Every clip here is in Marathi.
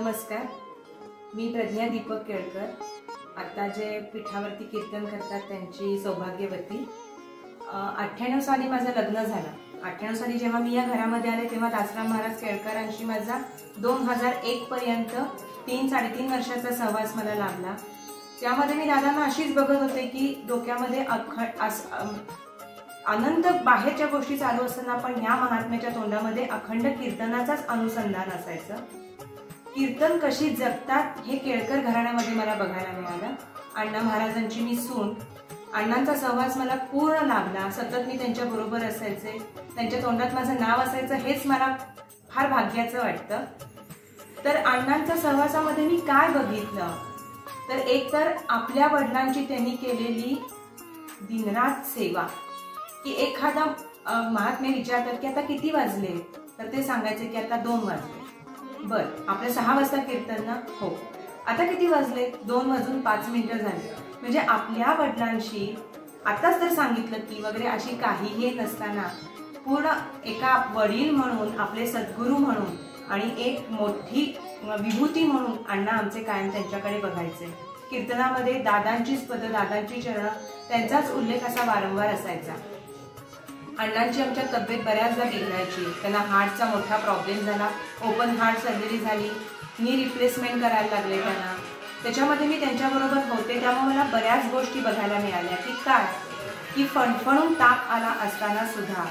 नमस्कार, मी प्रज्ञा दीपक केळकर. आता जे पीठावरती कीर्तन करतात त्यांची सौभाग्यवती. 98 साली माझं लग्न झालं. 98 साली जेव्हा मी या घरामध्ये आले तेव्हा दासराम महाराज केळकरांशी माझा 2001 पर्यंत 3-3.5 वर्षाचा सहवास मला लाभला. त्यामध्ये मी दादांना अशीच बघत होते की डोक्यामध्ये अनंत बाहेरच्या गोष्टी चालू असताना पण ह्या महात्म्याच्या तोंडामध्ये अखंड कीर्तनाचाच अनुसंधान असायचं. कीर्तन कशी जगतात हे केळकर घराण्यामध्ये मला बघायला मिळालं. अण्णा महाराजांची मी सून. अण्णांचा सहवास मला पूर्ण लाभला. सतत मी त्यांच्या बरोबर असायचे, त्यांच्या तोंडात माझं नाव असायचं, हेच मला फार भाग्याचं वाटतं. तर अण्णांच्या सहवासामध्ये मी काय बघितलं तर एक तर आपल्या वडिलांची त्यांनी केलेली दिनरात सेवा, की एखादा महात्मे विचारतात की आता किती वाजले, तर ते सांगायचे की आता 2 वाजले. बर, आपल्या 6 वाजता कीर्तन ना? हो. आता किती वाजले? 2:05 झाले. म्हणजे आपल्या वडिलांशी आताच तर सांगितलं की वगैरे अशी काहीही नसताना पूर्ण एका वडील म्हणून, आपले सद्गुरू म्हणून आणि एक मोठी विभूती म्हणून अण्णा आमचे कायम त्यांच्याकडे बघायचे. कीर्तनामध्ये दादांचीच पद, दादांची चरण, त्यांचाच उल्लेख असा वारंवार असायचा. अण्णांची आमच्या तब्येत बऱ्याचदा बिघडायची. त्यांना हार्टचा मोठा प्रॉब्लेम झाला, ओपन हार्ट सर्जरी झाली, नी रिप्लेसमेंट करायला लागले त्यांना. त्याच्यामध्ये मी त्यांच्याबरोबर होते, त्यामुळे मला बऱ्याच गोष्टी बघायला मिळाल्या की काय की फणफणून ताप आला असताना सुद्धा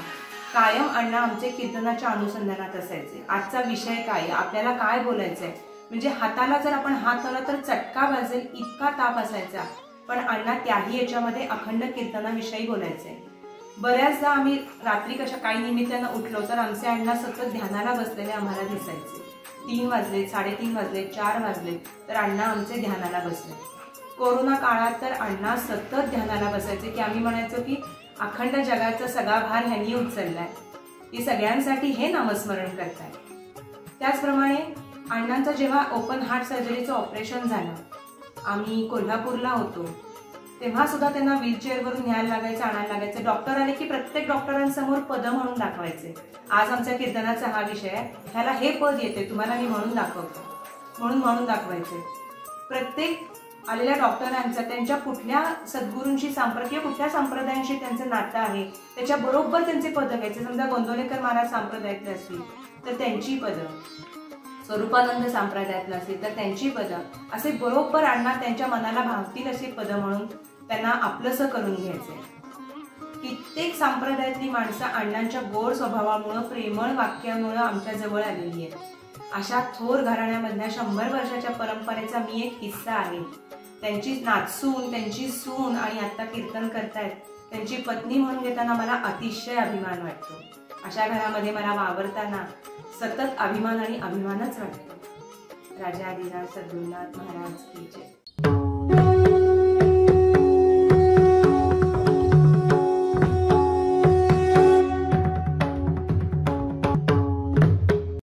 कायम अण्णा आमचे कीर्तनाच्या अनुसंधानात असायचे. आजचा विषय काय, आपल्याला काय बोलायचंय, म्हणजे हाताला जर आपण हात लावला तर चटका वाजेल इतका ताप असायचा, पण अण्णा त्याही याच्यामध्ये अखंड कीर्तनाविषयी बोलायचे. बऱ्याचदा आम्ही रात्री काही निमित्तानं उठलो तर आमचे अण्णा सतत ध्यानाला बसलेले आम्हाला दिसायचे. 3 वाजले, 3:30 वाजले, 4 वाजले तर अण्णा आमचे ध्यानाला बसले. कोरोना काळात तर अण्णा सतत ध्यानाला बसायचे की आम्ही म्हणायचो की अखंड जगाचा सगळा भार ह्यांनी उचललाय, की सगळ्यांसाठी हे नामस्मरण करताय. त्याचप्रमाणे अण्णांचं जेव्हा ओपन हार्ट सर्जरीचं ऑपरेशन झालं, आम्ही कोल्हापूरला होतो, तेव्हा सुद्धा त्यांना व्हीलचेअरवरून न्यायला लागायचं, आणायला लागायचं. डॉक्टर आले की प्रत्येक डॉक्टरांसमोर पद म्हणून दाखवायचे. आज आमच्या कीर्तनाचा हा विषय आहे, ह्याला हे पद येते, तुम्हाला मी म्हणून दाखवतो म्हणून दाखवायचे. प्रत्येक आलेल्या डॉक्टरांचं त्यांच्या कुठल्या सद्गुरूंशी किंवा कुठल्या संप्रदायांशी त्यांचं नातं आहे त्याच्या बरोबर त्यांचे पद घ्यायचे. समजा गोंदवलेकर महाराज संप्रदायातले असतील तर त्यांची पदं, स्वरूपानंद संप्रदायातलं असेल तर त्यांची पदं, असे बरोबर अण्णा त्यांच्या मनाला भावतील अशी पदं म्हणून त्यांना आपलंसं करून घ्यायचे. कित्येक संप्रदायातली माणसं अण्णांच्या गोड स्वभावामुळं, प्रेमळ वाक्यामुळं आमच्या जवळ आलेली आहेत. अशा थोर घराण्यामधल्या 100 वर्षाच्या परंपरेचा मी एक हिस्सा आहे. त्यांची नातसून, त्यांची सून आणि आता कीर्तन करतायत त्यांची पत्नी म्हणून घेताना मला अतिशय अभिमान वाटतो. अशा घरामध्ये मला वावरताना सतत अभिमान आणि अभिमानच वाटतो. राजा आदिनाथ सद्गुरुनाथ महाराज की जय.